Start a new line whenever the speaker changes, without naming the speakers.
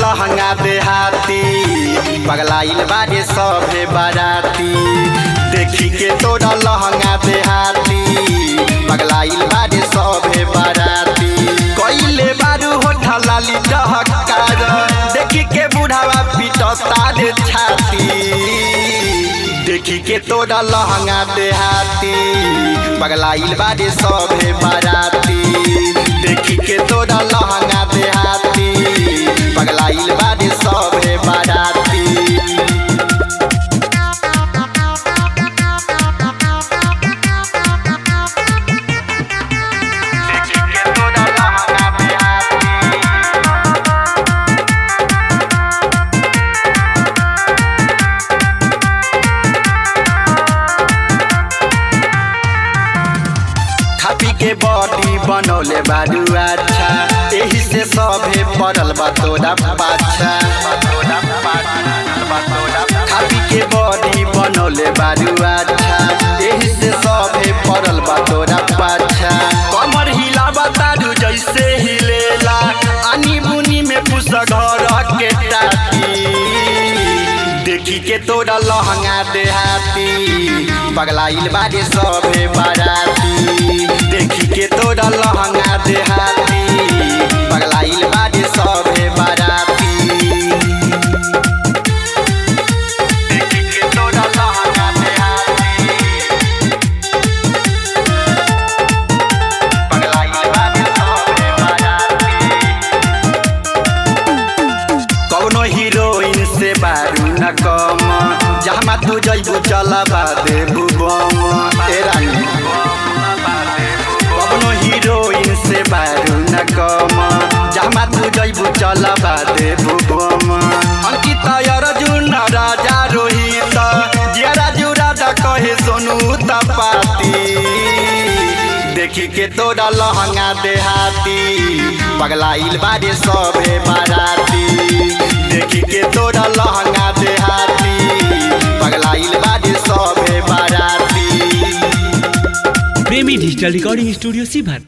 लहंगा देहाती पगलाइल बारे सभे बाराती। देखी के तोरा लहंगा देहाती पगलाइल बारे सभे बाराती। कइले बारू होठा लाली डहकार देखी के बुढ़ावा पिटता रे छाती। देखी के तोरा लहंगा देहाती पगलाइल बारे सभे बाराती। देखी के तोरा लहंगा देहाती पगलाइल बारे सभे बाराती। खापी के बॉडी बनौले बारू अच्छा एही से सभे पड़ल बा तोरा पाछा। खापी के बॉडी बनौले बारू अच्छा एही से सभे पड़ल बा तोरा पाछा। कमर हिलावा तारू जैसे हिलेला आनी बुनी में पुस घर के टाटी। देखी के तोरा लहंगा देहाती पगलाइल बारे सभे बाराती। देखी के तोरा लहंगा देहाती पगलाइल बारे सभे बाराती। देखी के तोरा लहंगा देहाती पगलाइल बारे सभे बाराती। कौनो हीरोइन से बारू न कम जहाँ तू जइबू चलबा देबू बम। कौनो हीरोइन से बारू न कम जहाँ तू जइबू चलबा देबू बम। अंकित अर्जुन राजा रोहित जिया जुरा कहे सोनू तपाती। देखी के तोरा लहंगा देहाती पगलाइल बारे सभे बाराती। देखी के तोरा लहंगा देहाती पगलाइल बारे सभे बाराती।
प्रेमी डिजिटल रिकॉर्डिंग स्टूडियो सीभर।